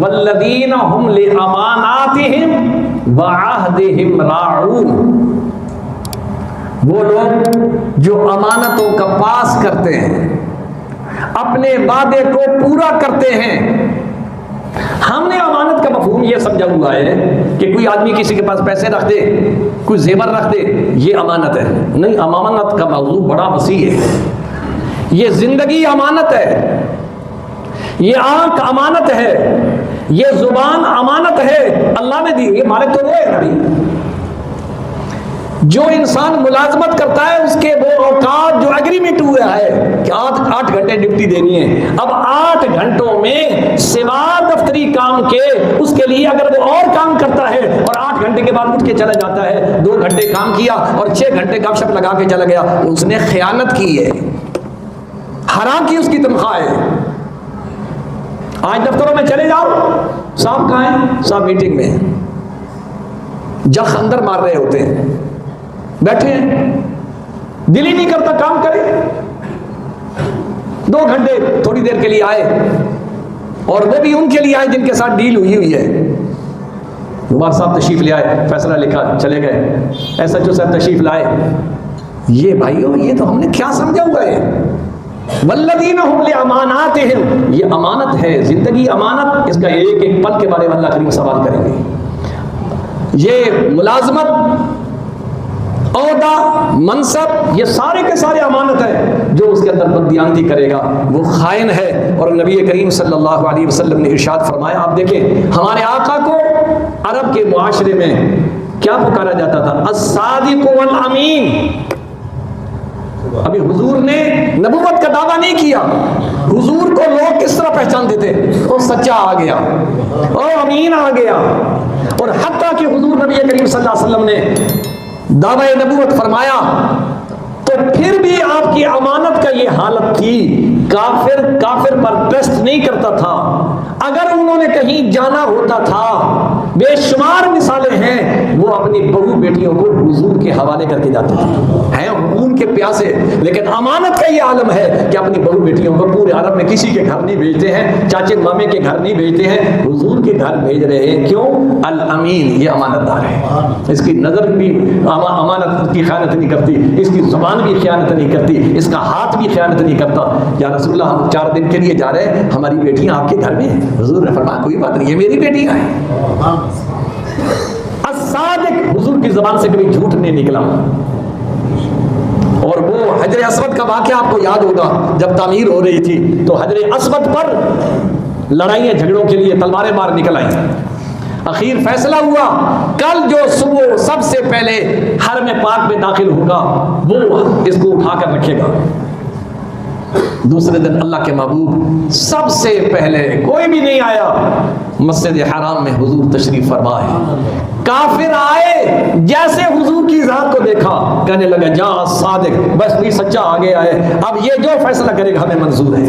वल्लदीना हुम लिअमानातिहिम व अहदिहिम राऊन, वो लोग जो अमानतों का पास करते हैं, अपने वादे को पूरा करते हैं। हमने अमानत का मफहूम ये समझा हुआ है कि कोई आदमी किसी के पास पैसे रख दे, कोई जेवर रख दे, ये अमानत है। नहीं, अमानत का मौजू बड़ा वसी है। ये जिंदगी अमानत है, ये आंख अमानत है, ये जुबान अमानत है, अल्लाह ने दी। ये मालिक तो वो है भाई। जो इंसान मुलाजमत करता है उसके वो औकात जो एग्रीमेंट हुआ है कि 8 घंटे ड्यूटी देनी है, अब 8 घंटों में सिवा दफ्तरी काम के उसके लिए अगर वो और काम करता है और 8 घंटे के बाद उठ के चला जाता है, 2 घंटे काम किया और 6 घंटे गपशप लगा के चला गया, उसने खयानत की है, हराम की उसकी तनख्वाह है। आज दफ्तरों में चले जाओ, साहब कहाँ हैं? साहब मीटिंग में हैं, जख अंदर मार रहे होते हैं, बैठे हैं, दिल ही नहीं करता काम करे। 2 घंटे थोड़ी देर के लिए आए, और वो भी उनके लिए आए जिनके साथ डील हुई है। नुमान साहब तशरीफ ले आए, फैसला लिखा, चले गए। SHO साहब तशरीफ लाए। ये भाइयों, ये तो हमने क्या समझा हुआ है? वल्लदीना हुम लिअमानातिहिम, ये अमानत है, जिंदगी अमानत। इसका एक एक पल के बारे में अल्लाह करीम सवाल करेंगे। ये मुलाजमत, औदा, मनसब, ये सारे के सारे अमानत है। जो उसके अंदर बददियानती करेगा वो खाइन है। और नबी करीम सल्लल्लाहु अलैहि वसल्लम ने इरशाद फरमाया, आप देखें हमारे आका को अरब के मुआशरे में क्या पुकारा जाता था? अस्सादिक वल अमीन। अभी हुजूर ने नबूवत का दावा नहीं किया, हुजूर को लोग किस तरह पहचानते थे? वो सच्चा आ गया, और अमीन आ गया। और हत्ता कि हुजूर नबी करीम सल्लल्लाहु अलैहि वसल्लम ने दावा नबूवत फरमाया तो फिर भी आपकी अमानत का ये हालत थी, काफिर पर ट्रस्ट नहीं करता था। अगर उन्होंने कहीं जाना होता था, बेशुमार मिसालें हैं, वो अपनी बहू बेटियों को हुजूर के हवाले करके जाते थे, हैं खून के प्यासे। लेकिन अमानत का ये आलम है कि अपनी बहू बेटियों को पूरे अरब में किसी के घर नहीं भेजते हैं, चाचे मामे के घर नहीं भेजते हैं, हुजूर के घर भेज रहे हैं। क्यों? अल अमीन, ये अमानतदार है। इसकी नजर भी अमानत की खयानत नहीं करती, इसकी जुबान भी खयानत नहीं करती, इसका हाथ भी खयानत नहीं करता। या रसूलुल्लाह, हम 4 दिन के लिए जा रहे हैं, हमारी बेटियां आपके घर में हैं। हुजूर ने फरमाया कोई बात नहीं, ये मेरी बेटियां हैं। अस्सादिक, हुजूर की जुबान से कभी झूठ नहीं निकला। और वो हजर अस्वद का वाक़या आपको याद होगा, जब तामीर हो रही थी तो हजर अस्वद पर लड़ाइयाँ झगड़ों के लिए तलवारें मार निकल आई। आखिर फैसला हुआ, कल जो सुबह सबसे पहले हरम पाक में दाखिल होगा वो इसको उठाकर रखेगा। दूसरे दिन अल्लाह के महबूब सबसे पहले, कोई भी नहीं आया, मस्जिद हराम में हुजूर तशरीफ फरमा है। काफिर आए, जैसे हुजूर की जात को देखा, कहने लगा जा सादिक, बस भी सच्चा आ गया है, अब ये जो फैसला करेगा हमें मंजूर है।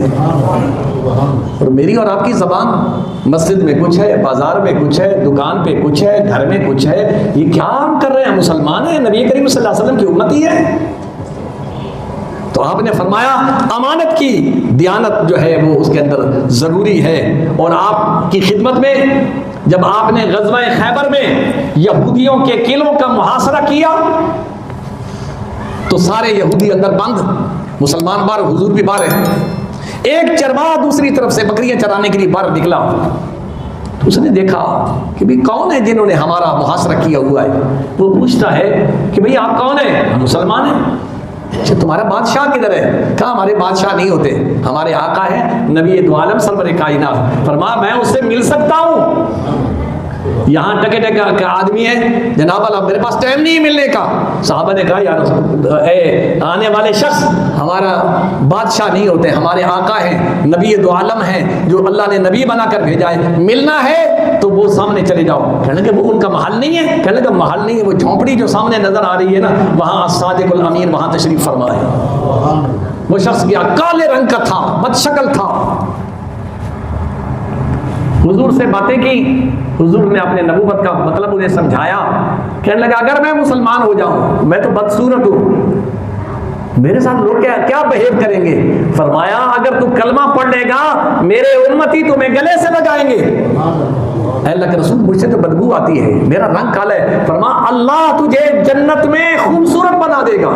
और मेरी और आपकी जबान मस्जिद में कुछ है, बाजार में कुछ है, दुकान पे कुछ है, घर में कुछ है, ये क्या हम कर रहे हैं? मुसलमान है, नबी करीम सल्लल्लाहु अलैहि वसल्लम की उम्मती है। तो आपने फरमाया अमानत की दियानत जो है वो उसके अंदर जरूरी है। और आपकी खिदमत में जब आपने ग़ज़वा खैबर में यहूदियों के किलों का मुहासरा किया तो सारे यहूदी अंदर बंद, मुसलमान बाहर, हुजूर भी बाहर है। एक चरवाहा दूसरी तरफ से बकरियां चराने के लिए बाहर निकला, तो उसने देखा कि भाई कौन है जिन्होंने हमारा मुहासरा किया हुआ है। वो पूछता है कि भाई आप कौन है? हम मुसलमान हैं। अच्छा, तुम्हारा बादशाह किधर है? कहा हमारे बादशाह नहीं होते, हमारे आका है नबी दो आलम सरवर कायनात। फरमाया मैं उससे मिल सकता हूँ। यहाँ टके टके आदमी है, जनाब अल्लाह मेरे पास टाइम नहीं मिलने का। साहबा ने कहा यार आने वाले शख्स हमारा बादशाह नहीं होते, हमारे आका हैं, नबी दो आलम हैं, जो अल्लाह ने नबी बनाकर भेजा है। मिलना है तो वो सामने चले जाओ। कहने के वो उनका महल नहीं है? कहने का महल नहीं है, वो झोंपड़ी जो सामने नजर आ रही है ना, वहाँ सादिकुल अमीन वहाँ तशरीफ फरमा है। वो शख्स गया, काले रंग का था, बदशक्ल था, हुजूर से बातें की। हुजूर ने अपने नबूवत का मतलब उन्हें समझाया। कहने लगा अगर मैं मुसलमान हो जाऊं, मैं तो बदसूरत हूं, मेरे साथ लोग क्या क्या बिहेव करेंगे? फरमाया अगर तू कलमा पढ़ लेगा मेरे उम्मती तुम्हें गले से लगाएंगे। अल्लाह के रसूल मुझसे तो बदबू आती है, मेरा रंग काला है। फरमा अल्लाह तुझे जन्नत में खूबसूरत बना देगा,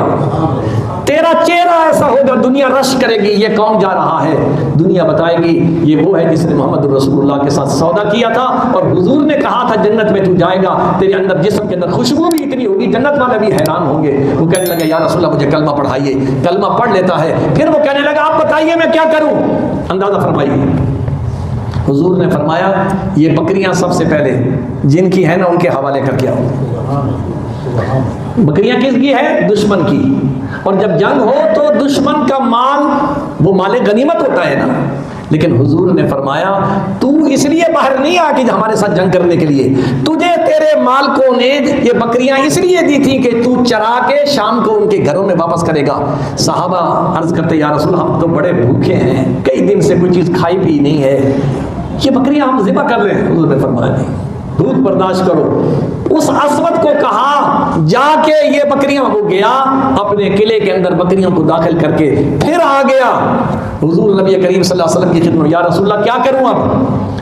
तेरा चेहरा ऐसा होगा दुनिया रश करेगी ये कौन जा रहा है, दुनिया बताएगी ये वो है जिसने मोहम्मद रसूलुल्लाह के साथ सौदा किया था और हुजूर ने कहा था जन्नत में तू जाएगा, तेरे अंदर जिस्म के अंदर खुशबू भी इतनी होगी जन्नत वाले भी हैरान होंगे। वो कहने लगे या रसूलल्लाह मुझे कलमा पढ़ाइए। कलमा पढ़ लेता है, फिर वो कहने लगा आप बताइए मैं क्या करूं, अंदाजा फरमाइए। हुजूर ने फरमाया ये बकरियां सबसे पहले जिनकी है ना उनके हवाले करके आओ। बकरियां किसकी है? दुश्मन की। और जब जंग हो तो दुश्मन का माल वो माले गनीमत होता है ना, लेकिन हुजूर ने फरमाया तू इसलिए बाहर नहीं आ कि हमारे साथ जंग करने के लिए, तुझे तेरे मालकों ने ये बकरियां इसलिए दी थी कि तू चरा के शाम को उनके घरों में वापस करेगा। सहाबा अर्ज करते या रसूल हम तो बड़े भूखे हैं, कई दिन से कोई चीज खाई पी नहीं है, ये बकरियां हम ज़िबा कर रहे हैं। हुजूर ने फरमाया नहीं, भूख बर्दाश्त करो। उस अस्वद को कहा जाके ये बकरियां, वो गया अपने किले के अंदर बकरियों को दाखिल करके फिर आ गया हुजूर नबी करीम सल्लल्लाहु अलैहि वसल्लम की खिदमत। या रसूलल्लाह क्या करूं अब?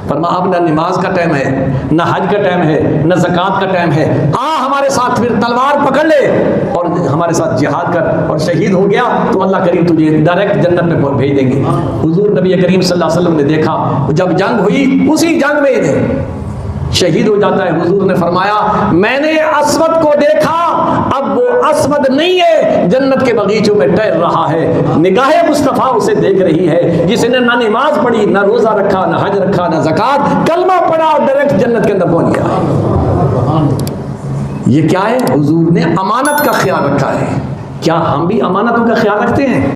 फरमा अब ना नमाज का टाइम है, ना हज का टाइम है, ना ज़कात का टाइम है, आ हमारे साथ फिर तलवार पकड़ ले और हमारे साथ जिहाद कर, और शहीद हो गया तो अल्लाह करीम तुझे डायरेक्ट जन्नत में भेज देंगे। हुजूर नबी करीम सल्लल्लाहु अलैहि वसल्लम ने देखा जब जंग हुई उसी जंग में शहीद हो जाता है। हुजूर ने फरमाया मैंने अस्वद को देखा, अब वो अस्वद नहीं है, जन्नत के बगीचों में टहल रहा है, निगाहे मुस्तफ़ा उसे देख रही है, जिसने ना नमाज पढ़ी, ना रोजा रखा, ना हज रखा, ना ज़कात, कलमा पढ़ा और डायरेक्ट जन्नत के अंदर पहुंच गया। ये क्या है? हुजूर ने अमानत का ख्याल रखा है। क्या हम भी अमानतों का ख्याल रखते हैं?